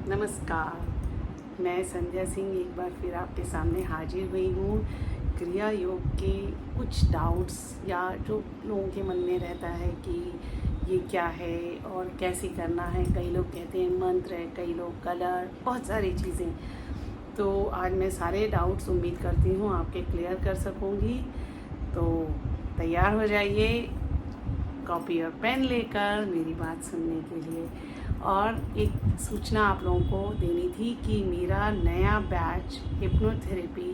नमस्कार। मैं संध्या सिंह एक बार फिर आपके सामने हाजिर हुई हूँ। क्रिया योग के कुछ डाउट्स या जो लोगों के मन में रहता है कि ये क्या है और कैसे करना है। कई लोग कहते हैं मंत्र है, कई लोग कलर, बहुत सारी चीज़ें। तो आज मैं सारे डाउट्स उम्मीद करती हूँ आपके क्लियर कर सकूँगी। तो तैयार हो जाइए कॉपी और पेन लेकर मेरी बात सुनने के लिए। और एक सूचना आप लोगों को देनी थी कि मेरा नया बैच हिप्नोथेरेपी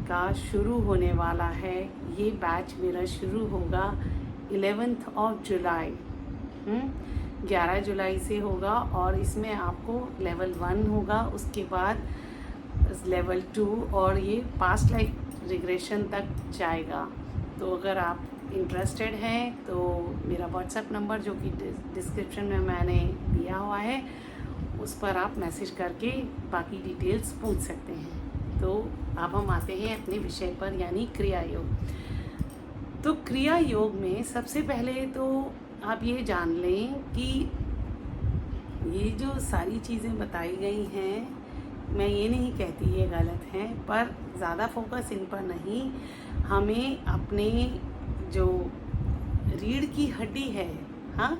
का शुरू होने वाला है। ये बैच मेरा शुरू होगा 11 जुलाई 11 जुलाई से होगा और इसमें आपको लेवल 1 होगा, उसके बाद लेवल 2 और ये पास्ट लाइफ रिग्रेशन तक जाएगा। तो अगर आप इंटरेस्टेड हैं तो मेरा व्हाट्सएप नंबर जो कि डिस्क्रिप्शन में मैंने दिया हुआ है उस पर आप मैसेज करके बाकी डिटेल्स पूछ सकते हैं। तो अब हम आते हैं अपने विषय पर, यानी क्रिया योग। तो क्रिया योग में सबसे पहले तो आप ये जान लें कि ये जो सारी चीज़ें बताई गई हैं, मैं ये नहीं कहती ये गलत हैं, पर ज़्यादा फोकस इन पर नहीं। हमें अपने जो रीढ़ की हड्डी है, हाँ,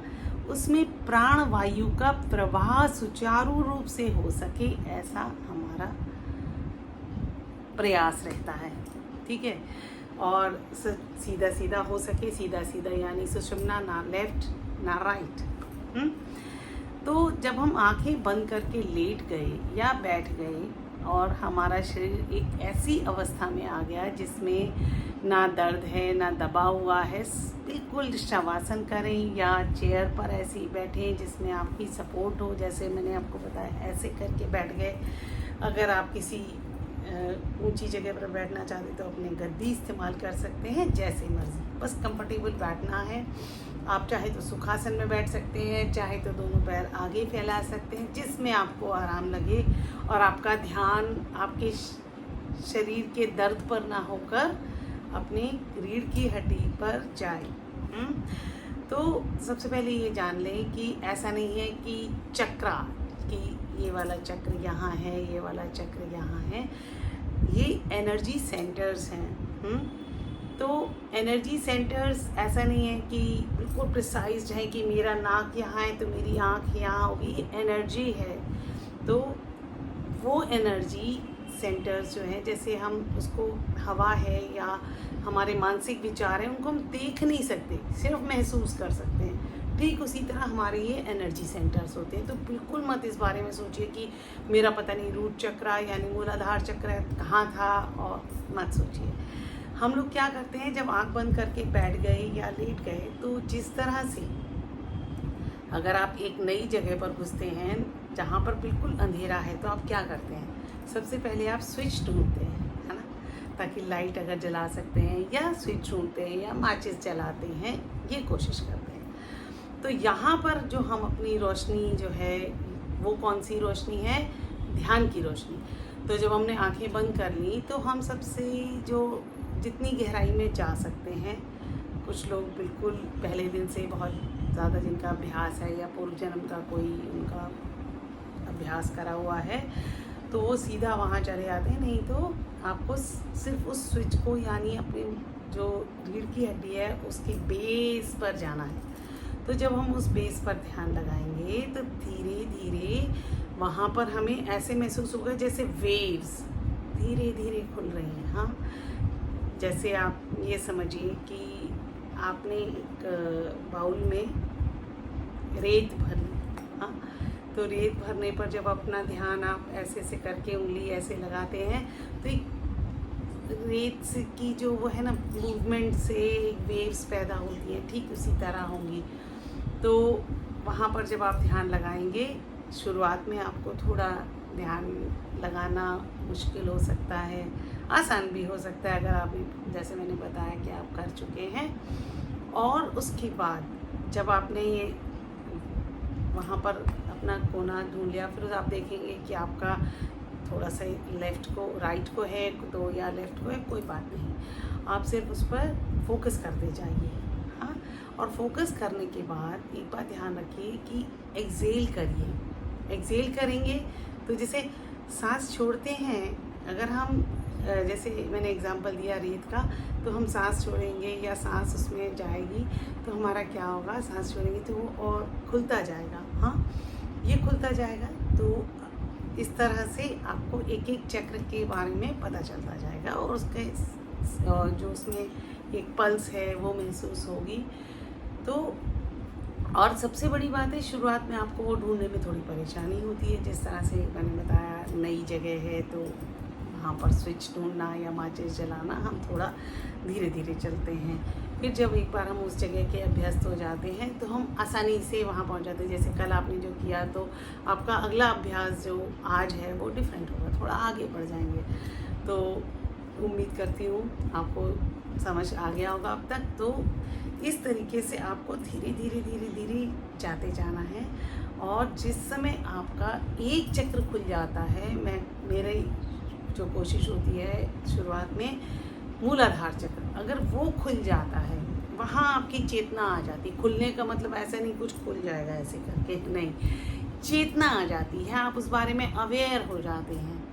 उसमें प्राण वायु का प्रवाह सुचारू रूप से हो सके, ऐसा हमारा प्रयास रहता है। ठीक है। और सीधा सीधा हो सके, सीधा सीधा यानी सुषुम्ना ना लेफ्ट ना राइट। तो जब हम आंखें बंद करके लेट गए या बैठ गए और हमारा शरीर एक ऐसी अवस्था में आ गया जिसमें ना दर्द है ना दबा हुआ है, बिल्कुल शवासन करें या चेयर पर ऐसे ही बैठें जिसमें आपकी सपोर्ट हो। जैसे मैंने आपको बताया, ऐसे करके बैठ गए। अगर आप किसी ऊंची जगह पर बैठना चाहते तो अपने गद्दी इस्तेमाल कर सकते हैं, जैसे मर्जी, बस कंफर्टेबल बैठना है। आप चाहे तो सुखासन में बैठ सकते हैं, चाहे तो दोनों पैर आगे फैला सकते हैं, जिसमें आपको आराम लगे और आपका ध्यान आपके शरीर के दर्द पर ना होकर अपनी रीढ़ की हड्डी पर जाए। तो सबसे पहले ये जान लें कि ऐसा नहीं है कि चक्रा, कि ये वाला चक्र यहाँ है, ये वाला चक्र यहाँ है। ये एनर्जी सेंटर्स हैं। तो एनर्जी सेंटर्स ऐसा नहीं है कि बिल्कुल प्रिसाइज है कि मेरा नाक यहाँ है तो मेरी आँख यहाँ होगी। ये एनर्जी है। तो वो एनर्जी सेंटर्स जो हैं, जैसे हम उसको हवा है या हमारे मानसिक विचार हैं, उनको हम देख नहीं सकते, सिर्फ महसूस कर सकते हैं। ठीक उसी तरह हमारे ये एनर्जी सेंटर्स होते हैं। तो बिल्कुल मत इस बारे में सोचिए कि मेरा पता नहीं रूट चक्र यानी मूलाधार चक्र कहाँ था, और मत सोचिए। हम लोग क्या करते हैं, जब आंख बंद करके बैठ गए या लेट गए, तो जिस तरह से अगर आप एक नई जगह पर घुसते हैं जहाँ पर बिल्कुल अंधेरा है, तो आप क्या करते हैं, सबसे पहले आप स्विच ढूंढते हैं, है ना, ताकि लाइट अगर जला सकते हैं, या स्विच ढूंढते हैं या माचिस जलाते हैं, ये कोशिश करते हैं। तो यहाँ पर जो हम अपनी रोशनी जो है, वो कौन सी रोशनी है, ध्यान की रोशनी। तो जब हमने आंखें बंद कर ली तो हम सबसे जो जितनी गहराई में जा सकते हैं, कुछ लोग बिल्कुल पहले दिन से बहुत ज़्यादा जिनका अभ्यास है या पूर्व जन्म का कोई उनका अभ्यास करा हुआ है, तो वो सीधा वहाँ चले जाते हैं। नहीं तो आपको सिर्फ उस स्विच को, यानी अपनी जो रीढ़ की हड्डी है उसके बेस पर जाना है। तो जब हम उस बेस पर ध्यान लगाएंगे तो धीरे धीरे वहाँ पर हमें ऐसे महसूस होगा जैसे वेव्स धीरे धीरे खुल रही हैं। हाँ, जैसे आप ये समझिए कि आपने एक बाउल में रेत भरी। हाँ, तो रेत भरने पर जब अपना ध्यान आप ऐसे ऐसे करके उंगली ऐसे लगाते हैं, तो एक रेत से की जो वो है ना मूवमेंट से एक वेव्स पैदा होती है, ठीक उसी तरह होंगी। तो वहाँ पर जब आप ध्यान लगाएंगे, शुरुआत में आपको थोड़ा ध्यान लगाना मुश्किल हो सकता है, आसान भी हो सकता है अगर आप, जैसे मैंने बताया कि आप कर चुके हैं। और उसके बाद जब आपने ये वहाँ पर अपना कोना ढूंढ लिया, फिर आप देखेंगे कि आपका थोड़ा सा लेफ़्ट को राइट को है तो या लेफ़्ट को है, कोई बात नहीं, आप सिर्फ उस पर फोकस करते जाइए। हाँ, और फोकस करने के बाद एक बात ध्यान रखिए कि एक्सेल करिए। एक्सेल करेंगे तो जैसे सांस छोड़ते हैं, अगर हम जैसे मैंने एग्जांपल दिया रेत का, तो हम सांस छोड़ेंगे या सांस उसमें जाएगी तो हमारा क्या होगा, सांस छोड़ेंगे तो वो और खुलता जाएगा। हाँ, ये खुलता जाएगा। तो इस तरह से आपको एक एक चक्र के बारे में पता चलता जाएगा और उसके जो उसमें एक पल्स है वो महसूस होगी। तो और सबसे बड़ी बात है, शुरुआत में आपको वो ढूंढने में थोड़ी परेशानी होती है, जिस तरह से मैंने बताया नई जगह है तो वहाँ पर स्विच ढूंढना या माचिस जलाना हम थोड़ा धीरे धीरे चलते हैं। फिर जब एक बार हम उस जगह के अभ्यस्त हो जाते हैं तो हम आसानी से वहाँ पहुँच जाते हैं। जैसे कल आपने जो किया तो आपका अगला अभ्यास जो आज है वो डिफरेंट होगा, थोड़ा आगे बढ़ जाएंगे। तो उम्मीद करती हूँ आपको समझ आ गया होगा अब तक। तो इस तरीके से आपको धीरे धीरे धीरे धीरे जाते जाना है और जिस समय आपका एक चक्र खुल जाता है, मेरी जो कोशिश होती है शुरुआत में, मूलाधार चक्र अगर वो खुल जाता है, वहाँ आपकी चेतना आ जाती है। खुलने का मतलब ऐसा नहीं कुछ खुल जाएगा ऐसे करके, नहीं, चेतना आ जाती है, आप उस बारे में अवेयर हो जाते हैं।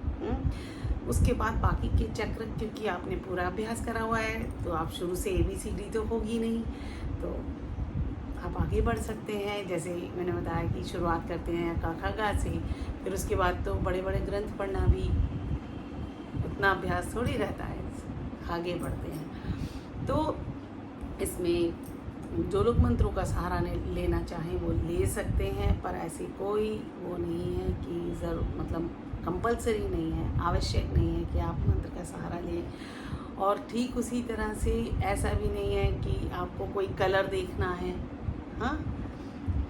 उसके बाद बाकी के चक्र, क्योंकि आपने पूरा अभ्यास करा हुआ है तो आप शुरू से ABCD तो होगी नहीं, तो आप आगे बढ़ सकते हैं। जैसे मैंने बताया कि शुरुआत करते हैं क ख ग से, फिर उसके बाद तो बड़े बड़े ग्रंथ पढ़ना भी उतना अभ्यास थोड़ी रहता है, आगे बढ़ते हैं। तो इसमें जो लोग मंत्रों का सहारा लेना चाहें वो ले सकते हैं, पर ऐसी कोई वो नहीं है कि मतलब कंपलसरी नहीं है, आवश्यक नहीं है कि आप मंत्र का सहारा लें। और ठीक उसी तरह से ऐसा भी नहीं है कि आपको कोई कलर देखना है। हाँ,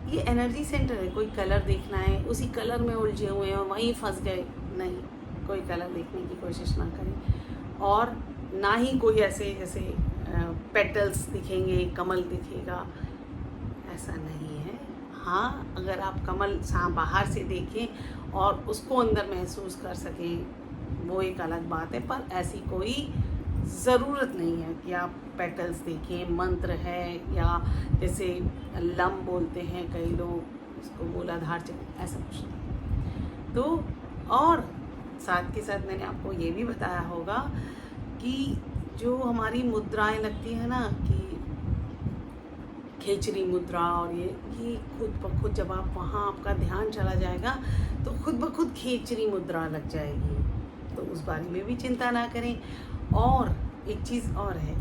ये एनर्जी सेंटर है, कोई कलर देखना है, उसी कलर में उलझे हुए हैं, वहीं फंस गए, नहीं, कोई कलर देखने की कोशिश ना करें। और ना ही कोई ऐसे जैसे पेटल्स दिखेंगे, कमल दिखेगा, ऐसा नहीं है। हाँ, अगर आप कमल बाहर से देखें और उसको अंदर महसूस कर सकें वो एक अलग बात है, पर ऐसी कोई ज़रूरत नहीं है कि आप पेटल्स देखें, मंत्र है या जैसे लम बोलते हैं कई लोग उसको, मूलाधार चक्र, ऐसा कुछ नहीं। तो और साथ के साथ मैंने आपको ये भी बताया होगा कि जो हमारी मुद्राएं लगती है ना, कि खेचरी मुद्रा, और ये खुद ब खुद जब आप वहाँ आपका ध्यान चला जाएगा तो खुद ब खुद खेचरी मुद्रा लग जाएगी, तो उस बारे में भी चिंता ना करें। और एक चीज़ और है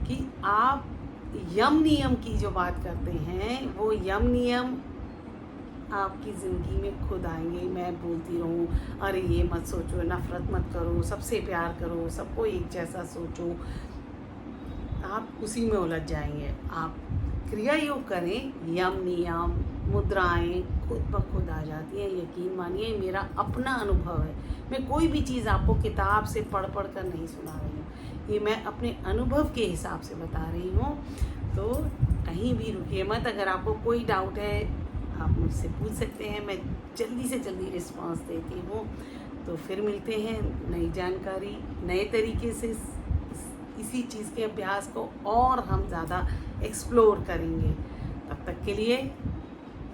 कि आप यम नियम की जो बात करते हैं, वो यम नियम आपकी ज़िंदगी में खुद आएंगे। मैं बोलती रहूँ अरे ये मत सोचो, नफ़रत मत करो, सबसे प्यार करो, सबको एक जैसा सोचो, आप उसी में उलझ जाएंगे। आप क्रिया योग करें, यम नियम मुद्राएं खुद ब खुद आ जाती हैं। यकीन मानिए, मेरा अपना अनुभव है। मैं कोई भी चीज़ आपको किताब से पढ़ कर नहीं सुना रही हूँ, ये मैं अपने अनुभव के हिसाब से बता रही हूँ। तो कहीं भी रुकिए मत। अगर आपको कोई डाउट है आप मुझसे पूछ सकते हैं, मैं जल्दी से जल्दी रिस्पांस देती हूँ। तो फिर मिलते हैं नई जानकारी, नए तरीके से इसी चीज़ के अभ्यास को और हम ज़्यादा एक्सप्लोर करेंगे। तब तक के लिए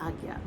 आज्ञा।